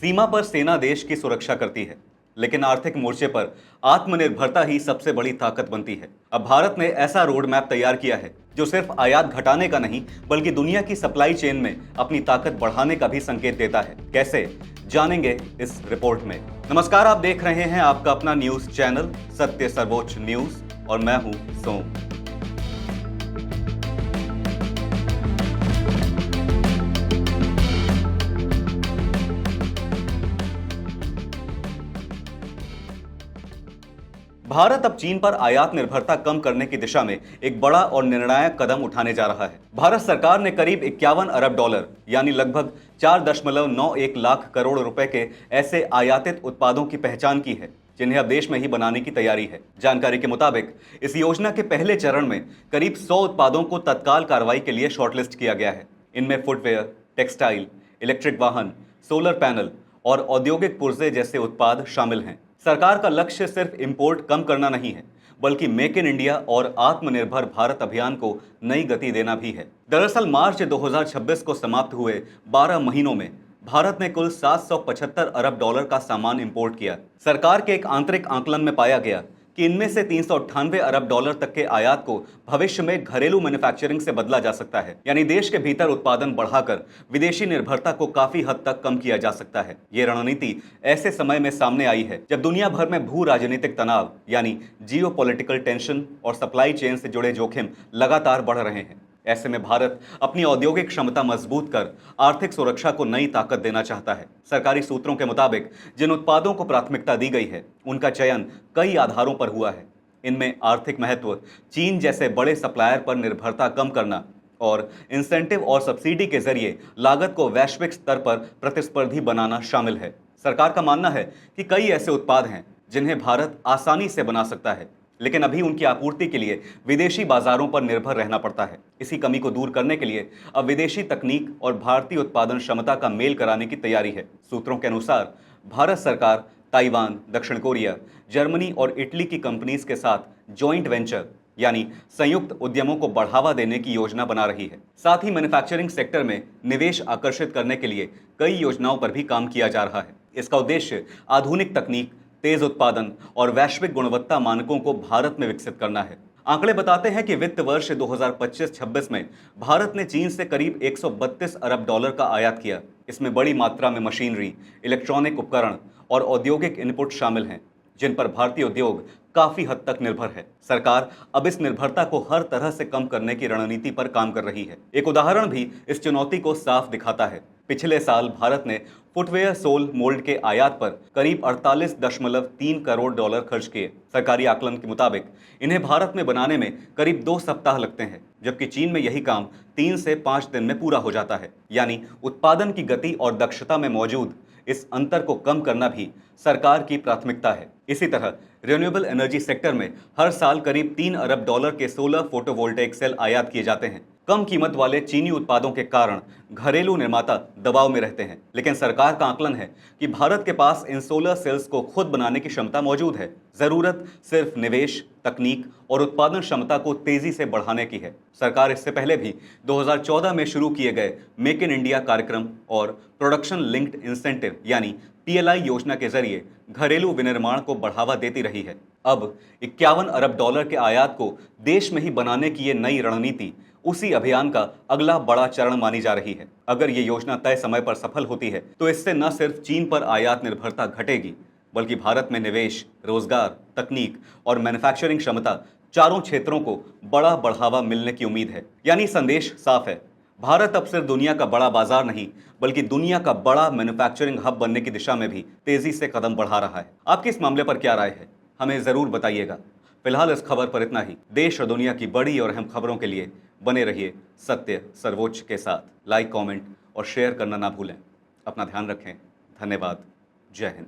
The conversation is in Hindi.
सीमा पर सेना देश की सुरक्षा करती है, लेकिन आर्थिक मोर्चे पर आत्मनिर्भरता ही सबसे बड़ी ताकत बनती है। अब भारत ने ऐसा रोड मैप तैयार किया है जो सिर्फ आयात घटाने का नहीं बल्कि दुनिया की सप्लाई चेन में अपनी ताकत बढ़ाने का भी संकेत देता है। कैसे, जानेंगे इस रिपोर्ट में। नमस्कार, आप देख रहे हैं आपका अपना न्यूज चैनल सत्य सर्वोच्च न्यूज और मैं हूं सोम। भारत अब चीन पर आयात निर्भरता कम करने की दिशा में एक बड़ा और निर्णायक कदम उठाने जा रहा है। भारत सरकार ने करीब 51 अरब डॉलर यानी लगभग 4.91 लाख करोड़ रुपए के ऐसे आयातित उत्पादों की पहचान की है जिन्हें अब देश में ही बनाने की तैयारी है। जानकारी के मुताबिक इस योजना के पहले चरण में करीब 100 उत्पादों को तत्काल कार्रवाई के लिए शॉर्टलिस्ट किया गया है। इनमें फुटवेयर, टेक्सटाइल, इलेक्ट्रिक वाहन, सोलर पैनल और औद्योगिक पुर्जे जैसे उत्पाद शामिल हैं। सरकार का लक्ष्य सिर्फ इंपोर्ट कम करना नहीं है, बल्कि मेक इन इंडिया और आत्मनिर्भर भारत अभियान को नई गति देना भी है। दरअसल मार्च 2026 को समाप्त हुए 12 महीनों में भारत ने कुल 775 अरब डॉलर का सामान इंपोर्ट किया। सरकार के एक आंतरिक आकलन में पाया गया कि इनमें से 398 अरब डॉलर तक के आयात को भविष्य में घरेलू मैन्युफैक्चरिंग से बदला जा सकता है, यानी देश के भीतर उत्पादन बढ़ाकर विदेशी निर्भरता को काफी हद तक कम किया जा सकता है। ये रणनीति ऐसे समय में सामने आई है जब दुनिया भर में भू राजनीतिक तनाव यानी जियोपॉलिटिकल टेंशन और सप्लाई चेन से जुड़े जोखिम लगातार बढ़ रहे हैं। ऐसे में भारत अपनी औद्योगिक क्षमता मजबूत कर आर्थिक सुरक्षा को नई ताकत देना चाहता है। सरकारी सूत्रों के मुताबिक जिन उत्पादों को प्राथमिकता दी गई है उनका चयन कई आधारों पर हुआ है। इनमें आर्थिक महत्व, चीन जैसे बड़े सप्लायर पर निर्भरता कम करना और इंसेंटिव और सब्सिडी के जरिए लागत को वैश्विक स्तर पर प्रतिस्पर्धी बनाना शामिल है। सरकार का मानना है कि कई ऐसे उत्पाद हैं जिन्हें भारत आसानी से बना सकता है, लेकिन अभी उनकी आपूर्ति के लिए विदेशी बाजारों पर निर्भर रहना पड़ता है। इसी कमी को दूर करने के लिए अब विदेशी तकनीक और भारतीय उत्पादन क्षमता का मेल कराने की तैयारी है। सूत्रों के अनुसार भारत सरकार ताइवान, दक्षिण कोरिया, जर्मनी और इटली की कंपनीज के साथ जॉइंट वेंचर यानी संयुक्त उद्यमों को बढ़ावा देने की योजना बना रही है। साथ ही मैन्युफैक्चरिंग सेक्टर में निवेश आकर्षित करने के लिए कई योजनाओं पर भी काम किया जा रहा है। इसका उद्देश्य आधुनिक तकनीक, तेज उत्पादन और वैश्विक गुणवत्ता मानकों को भारत में विकसित करना है। आंकड़े बताते हैं कि वित्त वर्ष 2025-26 में भारत ने चीन से करीब 132 अरब डॉलर का आयात किया। इसमें बड़ी मात्रा में मशीनरी, इलेक्ट्रॉनिक उपकरण और औद्योगिक इनपुट शामिल हैं, जिन पर भारतीय उद्योग काफी हद तक निर्भर है। सरकार अब इस निर्भरता को हर तरह से कम करने की रणनीति पर काम कर रही है। एक उदाहरण भी इस चुनौती को साफ दिखाता है। पिछले साल भारत ने फुटवेयर सोल मोल्ड के आयात पर करीब 48.3 करोड़ डॉलर खर्च किए। सरकारी आकलन के मुताबिक इन्हें भारत में बनाने में करीब 2 सप्ताह लगते हैं, जबकि चीन में यही काम 3 से 5 दिन में पूरा हो जाता है। यानी उत्पादन की गति और दक्षता में मौजूद इस अंतर को कम करना भी सरकार की प्राथमिकता है। इसी तरह रिन्यूएबल एनर्जी सेक्टर में हर साल करीब 3 अरब डॉलर के सोलर फोटोवोल्टेइक सेल आयात किए जाते हैं। कम कीमत वाले चीनी उत्पादों के कारण घरेलू निर्माता दबाव में रहते हैं, लेकिन सरकार का आकलन है कि भारत के पास इन सोलर सेल्स को खुद बनाने की क्षमता मौजूद है। जरूरत सिर्फ निवेश, तकनीक और उत्पादन क्षमता को तेजी से बढ़ाने की है। सरकार इससे पहले भी 2014 में शुरू किए गए मेक इन इंडिया कार्यक्रम और प्रोडक्शन लिंक्ड इंसेंटिव यानी PLI योजना के जरिए घरेलू विनिर्माण को बढ़ावा देती रही है। अब 51 अरब डॉलर के आयात को देश में ही बनाने की ये नई रणनीति उसी अभियान का अगला बड़ा चरण मानी जा रही है। अगर ये योजना तय समय पर सफल होती है तो इससे न सिर्फ चीन पर आयात निर्भरता घटेगी, बल्कि भारत में निवेश, रोजगार, तकनीक और मैन्युफैक्चरिंग क्षमता चारों क्षेत्रों को बड़ा बढ़ावा मिलने की उम्मीद है। यानी संदेश साफ है, भारत अब सिर्फ दुनिया का बड़ा बाजार नहीं बल्कि दुनिया का बड़ा मैन्युफैक्चरिंग हब बनने की दिशा में भी तेजी से कदम बढ़ा रहा है। आपकी इस मामले पर क्या राय है, हमें जरूर बताइएगा। फिलहाल इस खबर पर इतना ही। देश और दुनिया की बड़ी और अहम खबरों के लिए बने रहिए सत्य सर्वोच्च के साथ। लाइक, कमेंट और शेयर करना ना भूलें। अपना ध्यान रखें। धन्यवाद। जय हिंद।